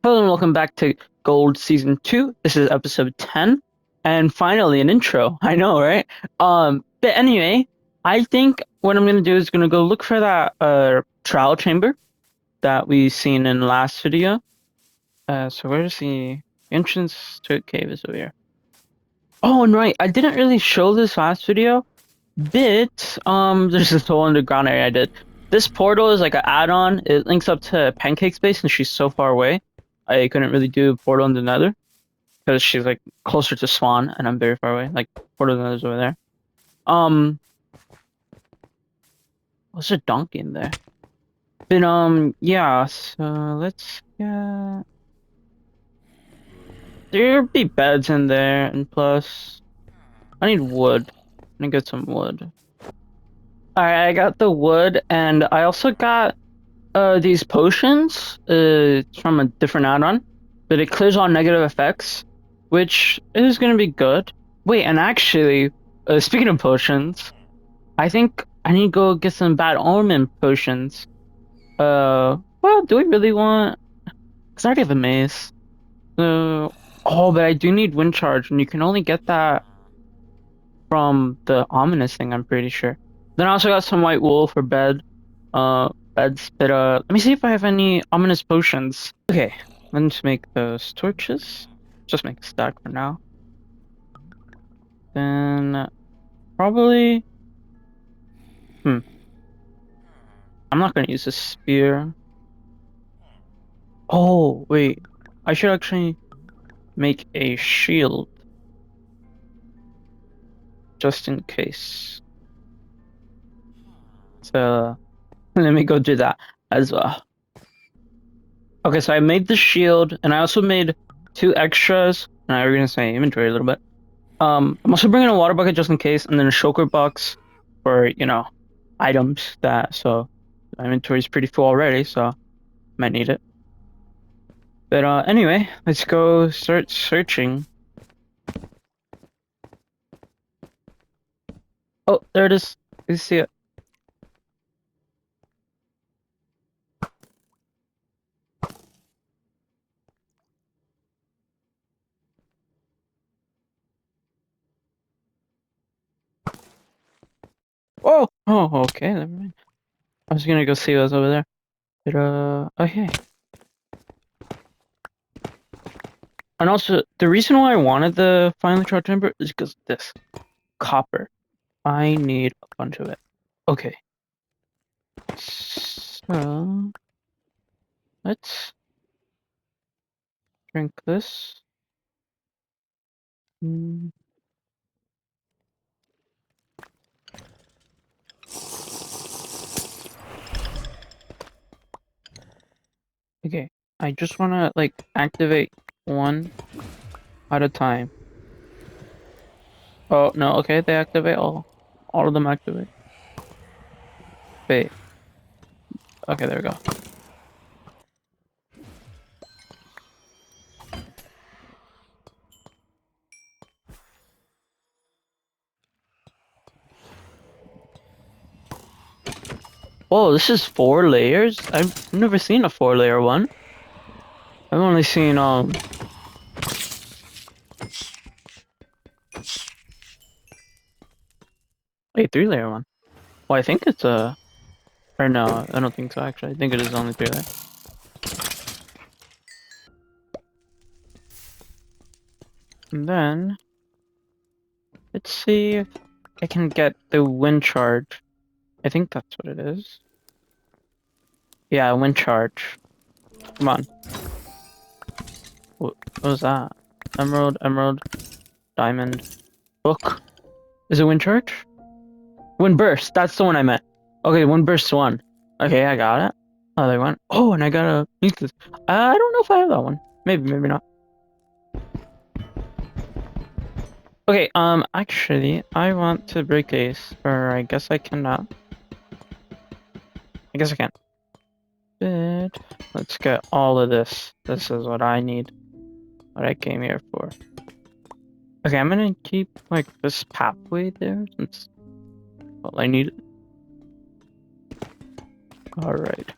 Hello and welcome back to Gold Season 2. This is episode 10. And finally an intro. I know, right? But anyway, I think what I'm gonna do is gonna go look for that trial chamber that we seen in the last video. So where's the entrance to a cave is over here. Oh, and right, I didn't really show this last video, but there's this whole underground area I did. This portal is like an add-on. It links up to Pancake Space and she's so far away. I couldn't really do portal in the Nether because she's like closer to Swan and I'm very far away. Like portal in the Nether's over there. Um, what's a donkey in there? But yeah. So let's get. There'll be beds in there, and plus, I need wood. I need to get some wood. Alright, I got the wood, and I also got these potions from a different add-on, but it clears all negative effects, which is gonna be good. Wait, and actually, speaking of potions, I think I need to go get some bad omen potions. Well, do we really want? Cause I already have a mace. Oh, but I do need wind charge, and you can only get that from the ominous thing, I'm pretty sure. Then I also got some white wool for beds. But let me see if I have any ominous potions. Okay, let's make those torches. Just make a stack for now. Then probably, hmm, I'm not gonna use a spear. Oh, wait, I should actually make a shield just in case. So let me go do that as well. Okay, so I made the shield, and I also made two extras. And I was gonna say inventory a little bit. I'm also bringing a water bucket just in case, and then a shulker box for items that. So my inventory is pretty full already, so might need it. But anyway, let's go start searching. Oh, there it is. You see it. Oh, okay, never mind. I was gonna go see what's over there. But okay. And also, the reason why I wanted the finely charged timber is because this copper. I need a bunch of it. Okay. So let's drink this. Mm, okay. I just wanna like activate one at a time. Oh no, okay, they activate all. All of them activate. Wait. Okay, there we go. Oh, this is 4 layers? I've never seen a 4 layer one. I've only seen a 3 layer one. Well, I think it's a or no, I don't think so actually. I think it is only 3 layer. And then let's see if I can get the wind charge. I think that's what it is. Yeah, wind charge. Come on. What was that? Emerald, diamond, book. Is it wind charge? Wind burst. That's the one I meant. Okay, wind burst one. Okay, I got it. Oh, they went. Oh, and I gotta use this. I don't know if I have that one. Maybe, maybe not. Okay, actually, I want to break ace, or I guess I cannot. I guess I can. But let's get all of this. This is what I need. What I came here for. Okay, I'm gonna keep like this pathway there since all I need. All right.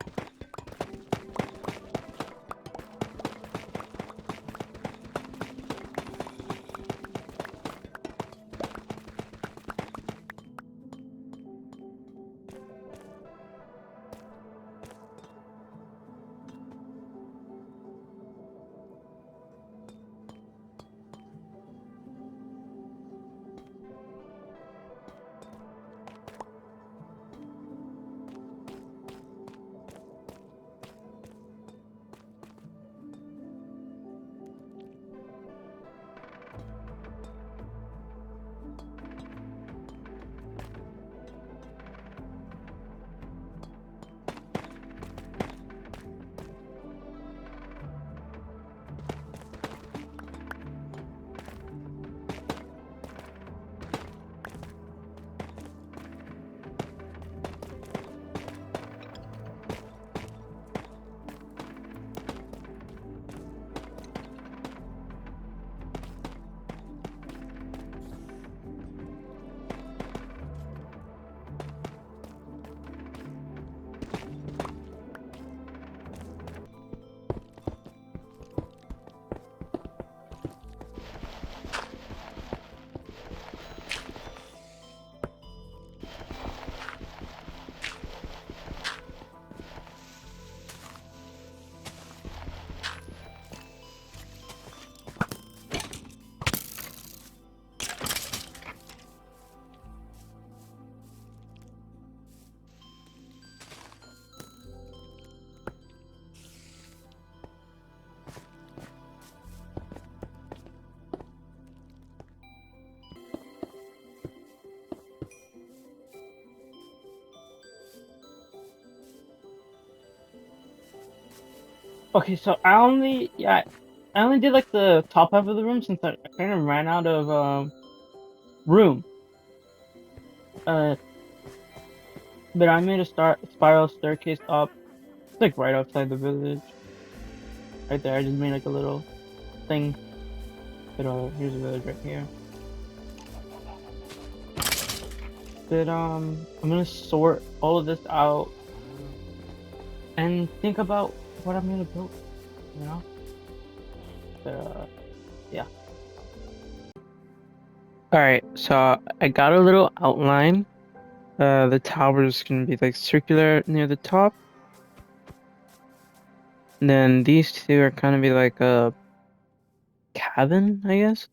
Okay, so I only did like the top half of the room since I kind of ran out of room. Uh, but I made a spiral staircase up. It's like right outside the village, right there. I just made like a little thing. But here's a village right here. But I'm gonna sort all of this out and think about what I'm gonna build. You know. But yeah. All right, so I got a little outline. The tower is gonna be like circular near the top. And then these two are gonna be like a cabin, I guess,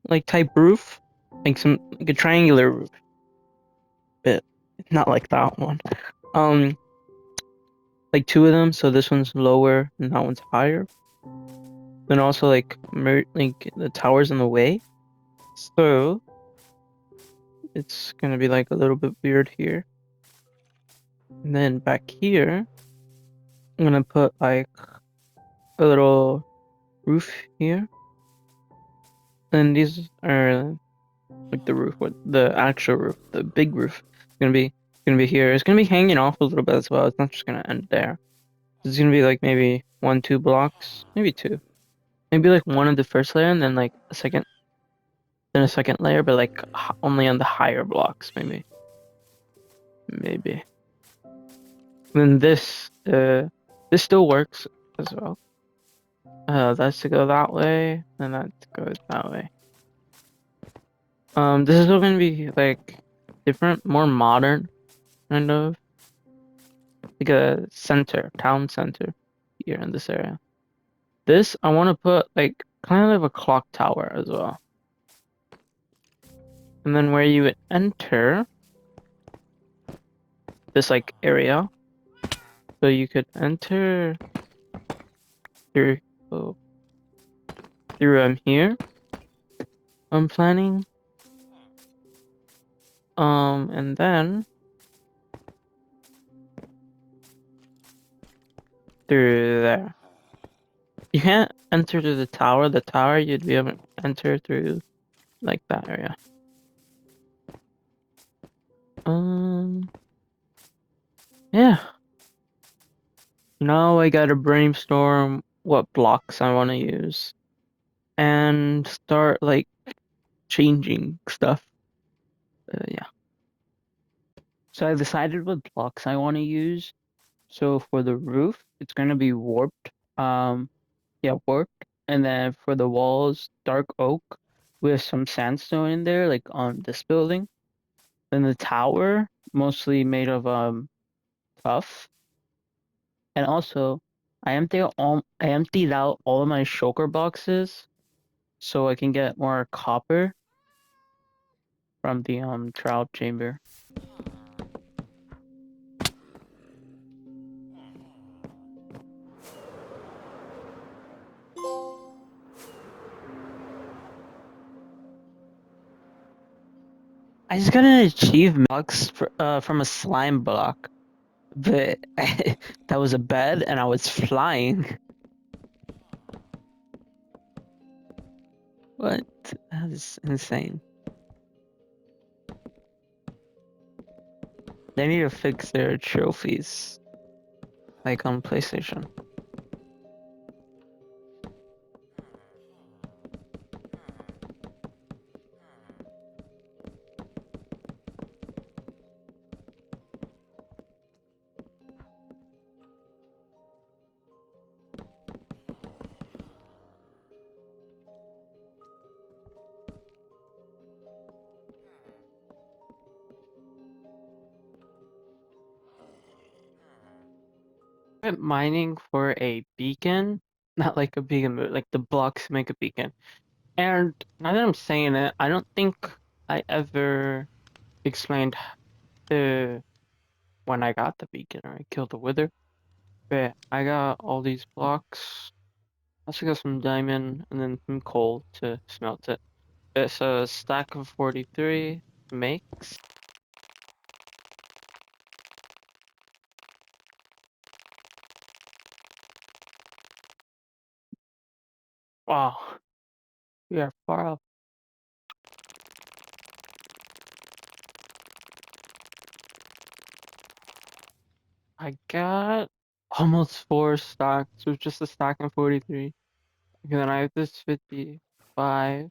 like type roof, like a triangular roof, but not like that one. Um, like two of them, so this one's lower and that one's higher. Then also like the tower's in the way, so it's gonna be like a little bit weird here. And then back here, I'm gonna put like a little roof here. And these are like the roof, what the actual roof, the big roof, gonna be here. It's gonna be hanging off a little bit as well. It's not just gonna end there. It's gonna be like maybe 1, 2 blocks, maybe two, maybe like one of the first layer and then like then a second layer, but like only on the higher blocks, maybe. Then this still works as well. That's to go that way, and that goes that way. This is still gonna be like different, more modern, kind of like a town center here in this area. This I want to put like kind of a clock tower as well. And then where you would enter this like area, so you could enter through oh, through here. I'm planning and then through there. You can't enter to the tower. The tower you'd be able to enter through like that area. Yeah. Now I gotta brainstorm what blocks I want to use and start like changing stuff. Yeah. So I decided what blocks I want to use. So for the roof, it's gonna be warped. Yeah, warped. And then for the walls, dark oak with some sandstone in there, like on this building. Then the tower, mostly made of tuff. And also, I emptied out all of my shulker boxes so I can get more copper from the trout chamber. I just got an achievement box from a slime block, but that was a bed and I was flying. What? That is insane. They need to fix their trophies, like on PlayStation. I'm mining for a beacon, not like a beacon, but like the blocks make a beacon. And now that I'm saying it, I don't think I ever explained the when I got the beacon or I killed the wither. But I got all these blocks. I also got some diamond and then some coal to smelt it. It's a stack of 43 makes. Wow, we are far up. I got almost 4 stacks with just a stack and 43. And then I have this 55.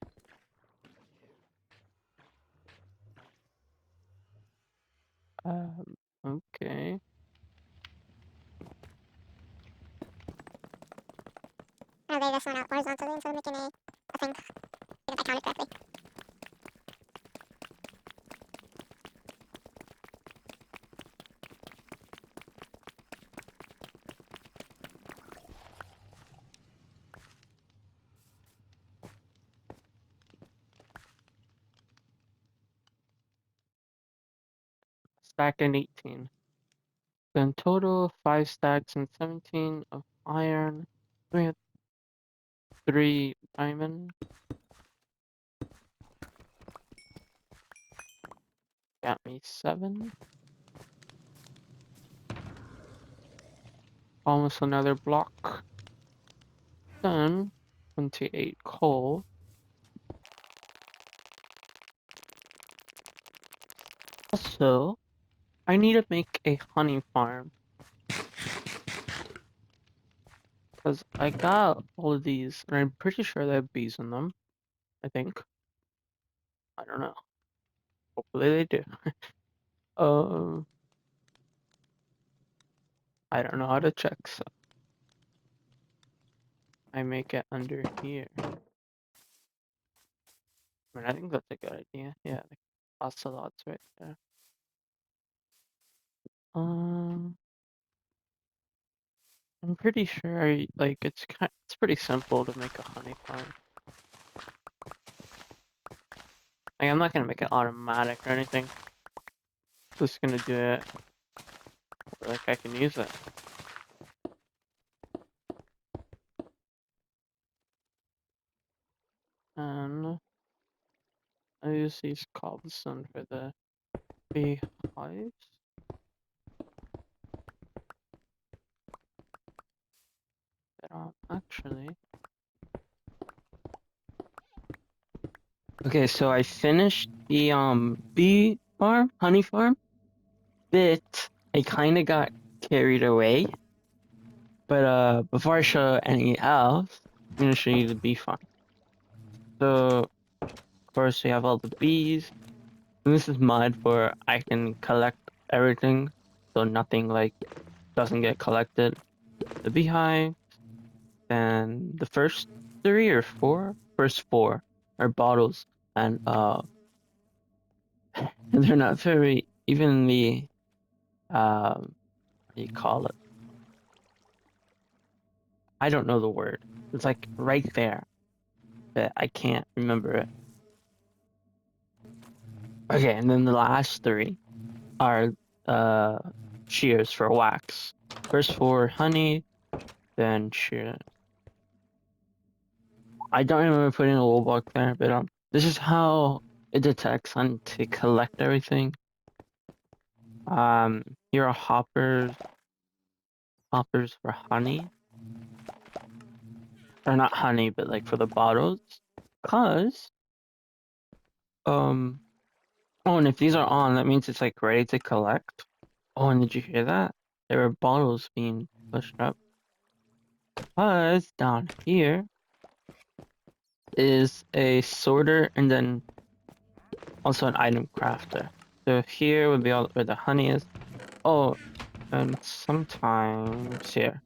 Okay. I'll lay this one out horizontally instead of making a thing. If I counted correctly. Stack and 18. Then total 5 stacks and 17 of iron. We have 3 diamond. Got me 7. Almost another block. Then 28 coal. Also, I need to make a honey farm. Because I got all of these, and I'm pretty sure they have bees in them. I think. I don't know. Hopefully they do. Um, I don't know how to check, so I make it under here. I mean, I think that's a good idea. Yeah, the ocelots right there. Um, I'm pretty sure like it's pretty simple to make a honey farm. Like, I'm not gonna make it automatic or anything. Just gonna do it where, like I can use it. And I use these cobblestone for the beehives. But actually. Okay, so I finished the bee farm, honey farm, but I kinda got carried away. But before I show anything else, I'm gonna show you the bee farm. So of course we have all the bees. And this is mud for I can collect everything, so nothing like doesn't get collected. The beehive, and the first 3 or 4, first 4 are bottles, and and they're not very evenly what do you call it? I don't know the word. It's like right there, but I can't remember it. Okay, and then the last 3 are uh shears for wax. First 4 honey, then shear. I don't remember putting a little block there, but this is how it detects honey to collect everything. Here are hoppers for honey. Or not honey, but like for the bottles. Cause oh, and if these are on, that means it's like ready to collect. Oh, and did you hear that? There are bottles being pushed up. Cause down here is a sorter and then also an item crafter. So here would be all where the honey is. Oh, and sometimes here,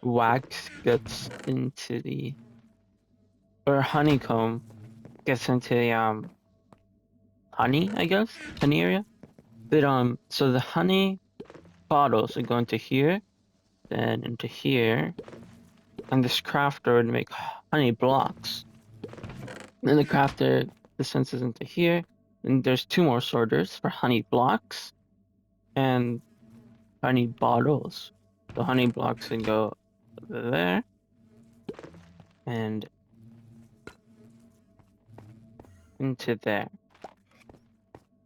wax gets into the or honeycomb gets into the honey, I guess, honey area. But so the honey bottles are going to here, then into here, and this crafter would make honey blocks. Then the crafter dispenses into here, and there's 2 more sorters for honey blocks and honey bottles. The honey blocks can go there and into there.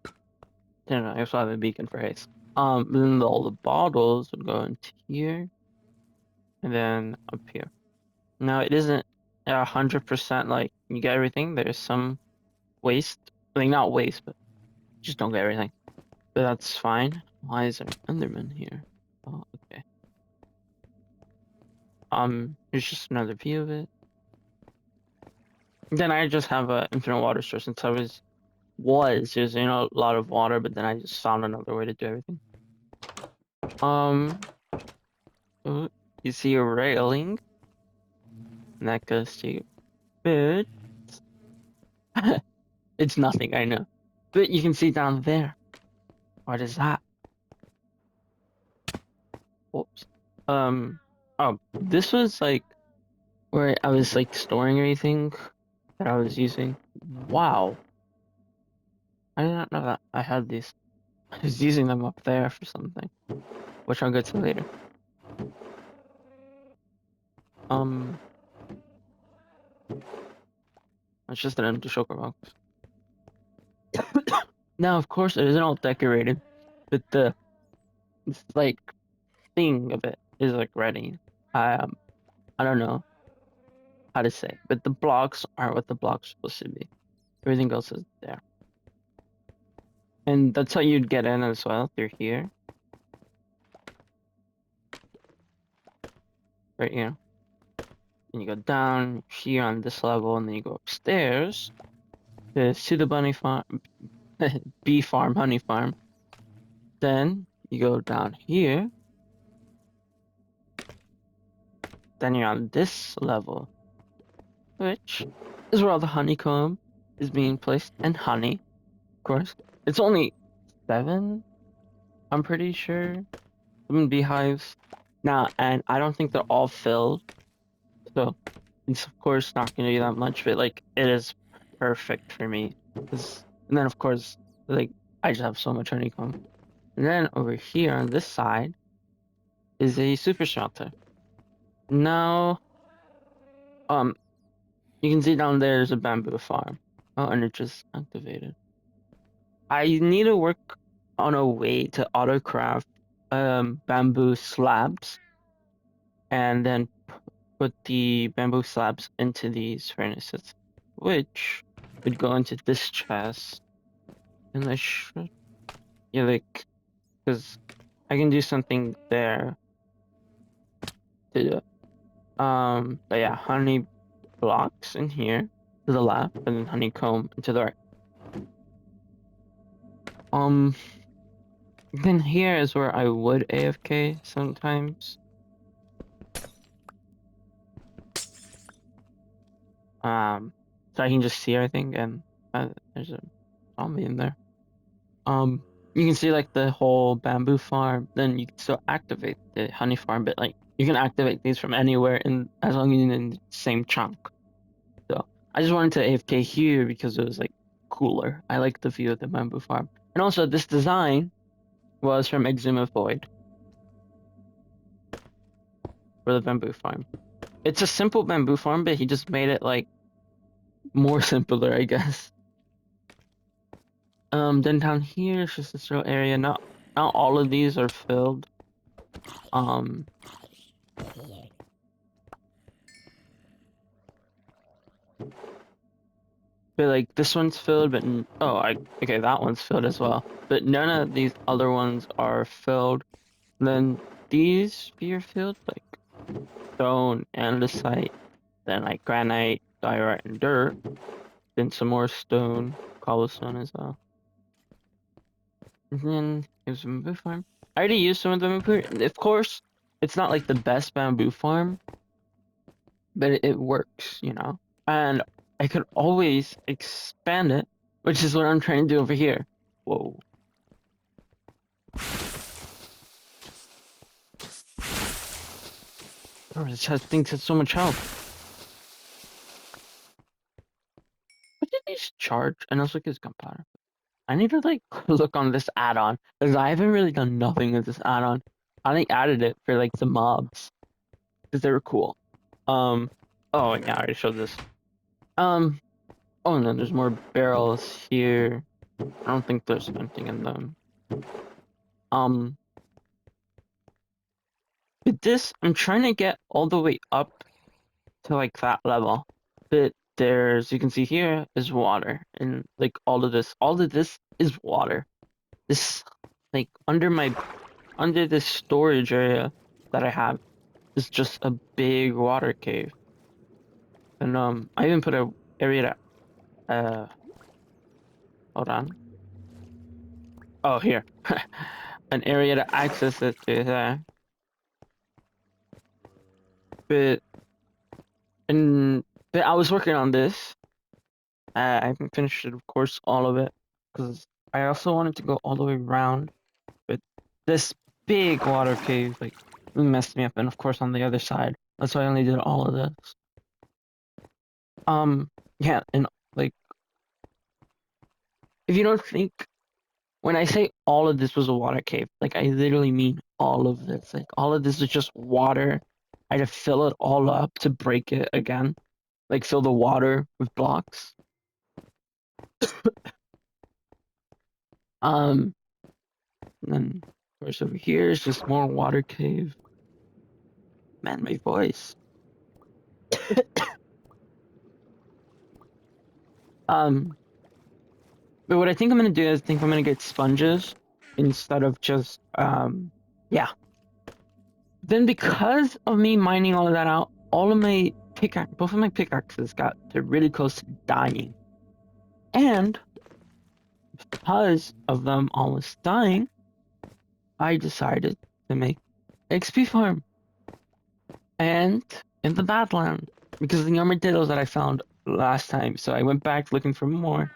I don't know, I also have a beacon for haste. Then all the bottles would go into here and then up here. Now it isn't Yeah, 100%. Like you get everything. There's some waste. Like not waste, but just don't get everything. But that's fine. Why is there Enderman here? Oh, okay. Here's just another view of it. Then I just have a infinite water source since I was using a lot of water, but then I just found another way to do everything. Um, oh, you see a railing, and that goes to your bed. It's nothing, I know. But you can see down there. What is that? Whoops. Oh, this was like where I was like storing everything that I was using. Wow. I did not know that I had these. I was using them up there for something, which I'll get to later. Um, it's just an empty shulker box. Now, of course, it isn't all decorated, but the like thing of it is like ready. I don't know how to say, but the blocks aren't what the blocks are supposed to be. Everything else is there, and that's how you'd get in as well through here, right here. And you go down here on this level, and then you go upstairs to see the bunny farm, bee farm, honey farm. Then you go down here. Then you're on this level, which is where all the honeycomb is being placed, and honey, of course. It's only 7, I'm pretty sure. 7 beehives now, and I don't think they're all filled, so it's of course not gonna be that much, but like it is perfect for me. 'Cause, and then of course, like I just have so much honeycomb. And then over here on this side is a super smelter. Now, um, you can see down there's a bamboo farm. Oh, and it just activated. I need to work on a way to auto craft bamboo slabs and then put the bamboo slabs into these furnaces, which would go into this chest. And I should, yeah, like, because I can do something there to do it. But yeah, honey blocks in here to the left, and then honeycomb to the right. Um, then here is where I would AFK sometimes. So I can just see everything, and there's a zombie in there. Um, you can see like the whole bamboo farm. Then you can still activate the honey farm, but like you can activate these from anywhere, in as long as you're in the same chunk. So I just wanted to AFK here because it was like cooler. I like the view of the bamboo farm, and also this design was from Exuma Void for the bamboo farm. It's a simple bamboo farm, but he just made it like more simpler, I guess. Then down here is just this little area. Not all of these are filled. Um, but like this one's filled, but okay, that one's filled as well. But none of these other ones are filled. Then these are filled, like stone, andesite, then like granite, diorite, and dirt. Then some more stone, cobblestone as well. And then here's a bamboo farm. I already used some of the bamboo. Of course, it's not like the best bamboo farm, but it works, you know? And I could always expand it, which is what I'm trying to do over here. Whoa. Oh, this has things has so much health. What did these charge? And also gives gunpowder. I need to like look on this add-on because I haven't really done nothing with this add-on. I only added it for like the mobs because they were cool. Oh yeah, I already showed this. Um, oh, and then there's more barrels here. I don't think there's anything in them. Um, with this, I'm trying to get all the way up to like that level. But there's, you can see here is water, and like all of this is water. This, like under this storage area that I have is just a big water cave. And I even put a area to hold on. Oh, here. An area to access it to there. But and but I was working on this. I haven't finished it, of course, all of it, because I also wanted to go all the way around. But this big water cave like messed me up, and of course on the other side. That's why I only did all of this. Yeah, and like if you don't think when I say all of this was a water cave, like I literally mean all of this. Like all of this is just water. I had to fill it all up to break it again. Like fill the water with blocks. Um, and then of course over here is just more water cave. Man, my voice. Um, but what I think I'm gonna do is I think I'm gonna get sponges instead of just yeah. Then because of me mining all of that out, all of my both of my pickaxes got to really close to dying. And because of them almost dying, I decided to make XP farm and in the Badland because of the armadillos that I found last time. So I went back looking for more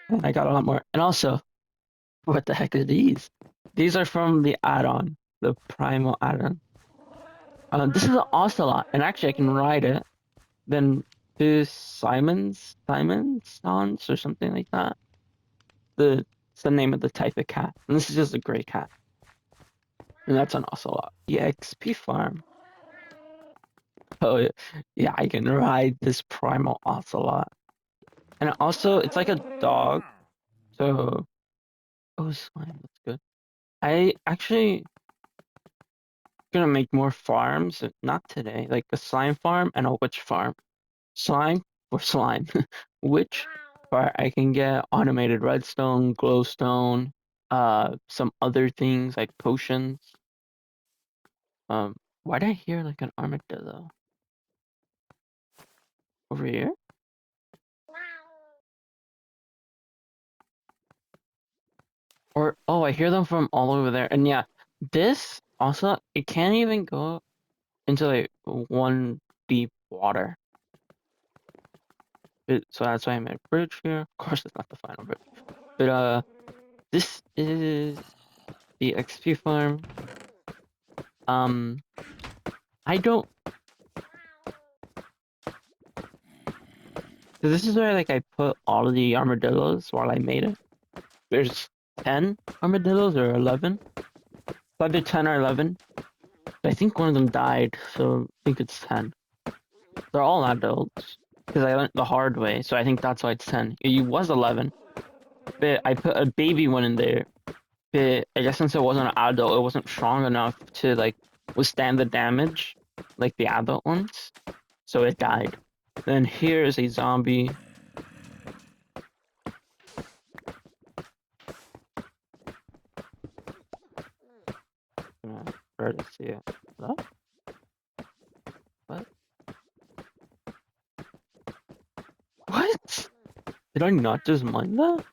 and I got a lot more. And also, what the heck are these? These are from the add-on, the Primal add-on. This is an ocelot, and actually I can ride it. Then to Simon's or something like that. It's the name of the type of cat. And this is just a gray cat. And that's an ocelot. EXP farm. Oh yeah, yeah, I can ride this primal ocelot. And also it's like a dog. So oh slime, that's good. I actually gonna make more farms, not today, like a slime farm and a witch farm. Slime for slime. Witch where I can get automated redstone, glowstone, some other things like potions. Um, why did I hear like an armadillo over here? Or oh, I hear them from all over there. And yeah, this also it can't even go into like one deep water. So that's why I made a bridge here. Of course, it's not the final bridge, but this is the XP farm. Um, I don't. So this is where like I put all of the armadillos while I made it. There's 10 armadillos or 11. It's either 10 or 11. I think one of them died, so I think it's 10. They're all adults because I went the hard way, so I think that's why it's 10. It was 11, but I put a baby one in there. But I guess since it wasn't an adult, it wasn't strong enough to like withstand the damage like the adult ones, so it died. Then here is a zombie. Try to see it. Hello? What? What? Did I not just mine that?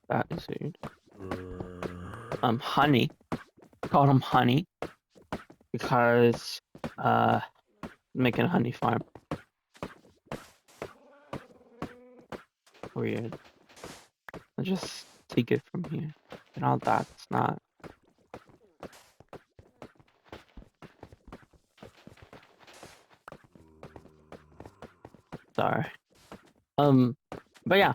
That is weird. Honey. I called him Honey because making a honey farm. Weird. I'll just take it from here. And all that's not. Sorry. But yeah.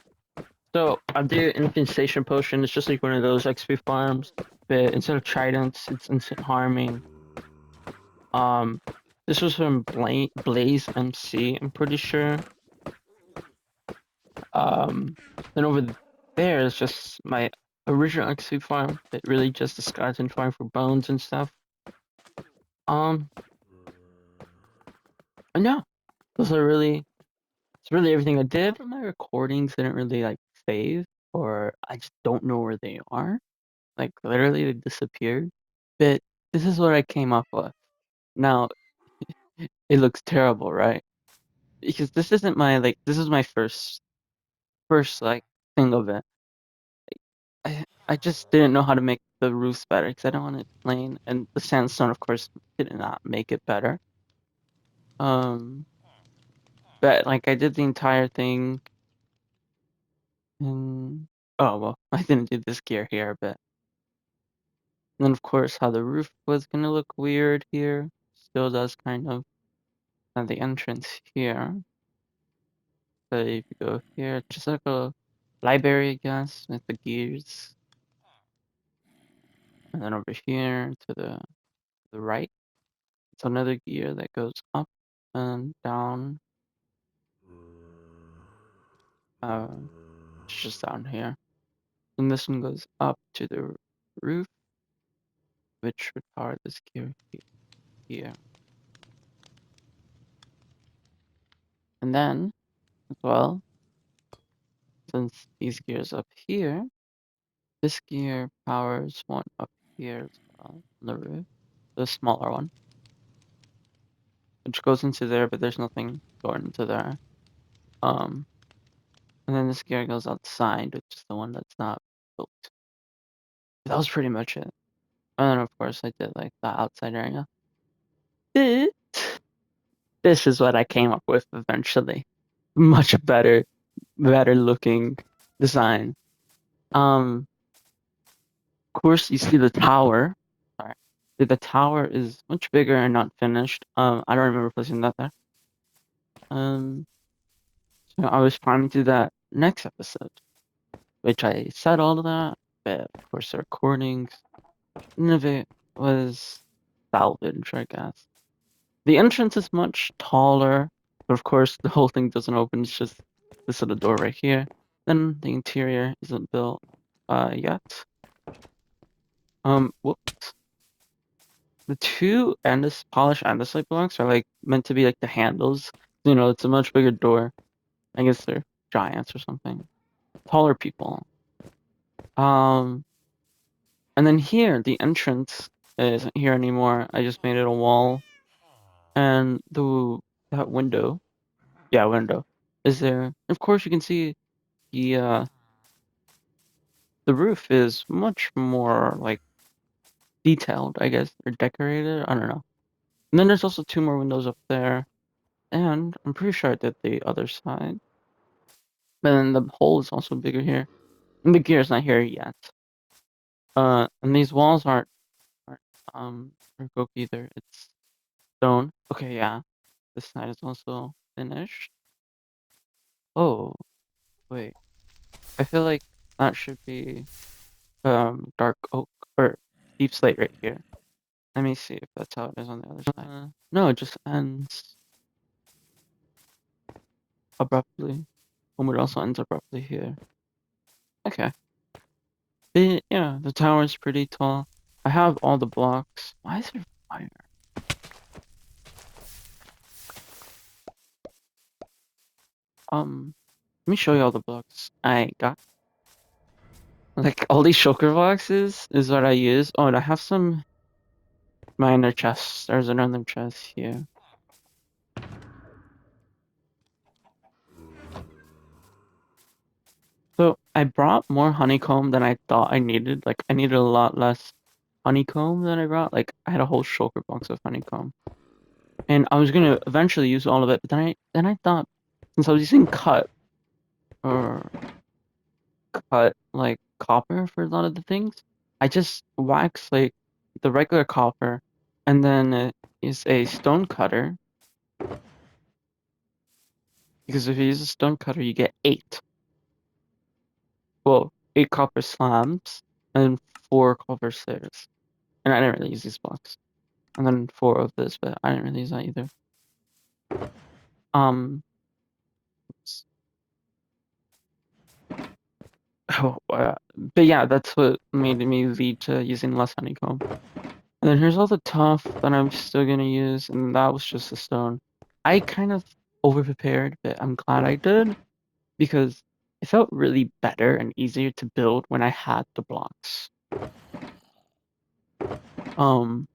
So I did infestation potion. It's just like one of those XP farms, but instead of tridents, it's instant harming. This was from Blaze MC. I'm pretty sure. Then over there is just my original XP farm. It really just a skeleton farm for bones and stuff. Um, And yeah, those are really it's really everything I did. My recordings didn't really like save, or I just don't know where they are. Like literally they disappeared. But this is what I came up with. Now it looks terrible, right? Because this isn't my like this is my first like thing of it. I just didn't know how to make the roofs better because I don't want it plain, and the sandstone, of course, did not make it better. Um, but like I did the entire thing, and oh well, I didn't do this gear here, but then of course how the roof was gonna look weird here, still does kind of, and the entrance here. So if you go here, just like a library, I guess, with the gears, and then over here to the right, it's another gear that goes up and down. Uh, it's just down here. And this one goes up to the roof, which would power this gear here. And then, as well, since these gears up here, this gear powers one up here as well on the roof, the smaller one, which goes into there, but there's nothing going into there. Um, and then this gear goes outside, which is the one that's not built. That was pretty much it. And then, of course, I did like the outside area. But this is what I came up with eventually. Much better looking design. Of course, you see the tower. Sorry, the tower is much bigger and not finished. I don't remember placing that there. Um, so I was planning to do that next episode, which I said all of that, but of course the recordings, none of it was salvage, I guess. The entrance is much taller, but of course the whole thing doesn't open. It's just this little door right here. Then the interior isn't built yet. Whoops. The two polished andesite blocks are like meant to be like the handles. You know, it's a much bigger door. I guess they're giants or something. Taller people. Um, and then here the entrance isn't here anymore. I just made it a wall, and that window, yeah, window, is there. Of course, you can see the uh the roof is much more like detailed, I guess, or decorated. I don't know. And then there's also two more windows up there. And I'm pretty sure I did the other side. But then the hole is also bigger here. And the gear's not here yet. And these walls aren't oak either. It's stone. Okay, yeah. This side is also finished. Oh, wait. I feel like that should be dark oak or deep slate right here. Let me see if that's how it is on the other side. No, it just ends abruptly. It also ends abruptly here. Okay. Yeah, the tower is pretty tall. I have all the blocks. Why is there fire? Let me show you all the blocks I got. Like all these shulker boxes is what I use. Oh, and I have some minor chests. There's a random chest here. So I brought more honeycomb than I thought I needed. Like I needed a lot less honeycomb than I brought. Like I had a whole shulker box of honeycomb. And I was gonna eventually use all of it, but then I thought since I was using or cut like copper for a lot of the things, I just wax like the regular copper and then use a stone cutter. Because if you use a stone cutter, you get eight copper slabs and four copper stairs. And I didn't really use these blocks. And then four of this, but I didn't really use that either. Um, oh, but yeah, that's what made me lead to using less honeycomb. And then here's all the tuff that I'm still gonna use, and that was just a stone. I kind of over-prepared, but I'm glad I did because it felt really better and easier to build when I had the blocks. Um,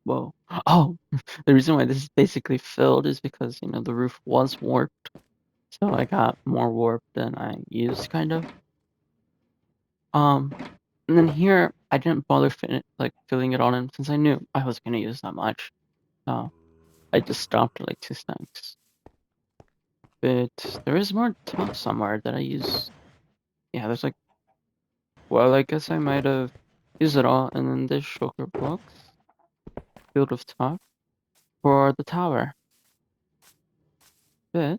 whoa. Oh, the reason why this is basically filled is because, the roof was warped. So I got more warp than I used, kind of. Um, and then here I didn't bother filling it all in since I knew I was gonna use that much. So I just stopped at like 2 stacks. But there is more top somewhere that I use. Yeah, there's like, well, I guess I might have used it all, and then this shulker box filled with top for the tower. But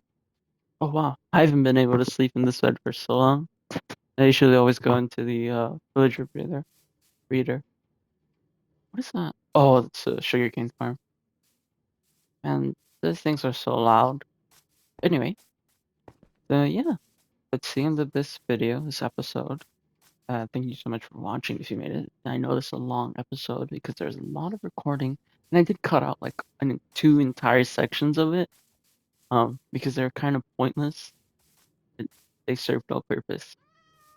oh wow, I haven't been able to sleep in this bed for so long. I usually always go into the villager breeder. What is that? Oh, it's a sugarcane farm. And these things are so loud. Anyway, so yeah, that's the end of this video, this episode. Thank you so much for watching if you made it. I know this is a long episode because there's a lot of recording, and I did cut out like two entire sections of it, because they're kind of pointless. It, they served no purpose.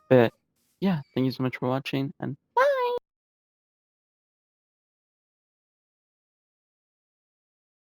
But yeah, thank you so much for watching, and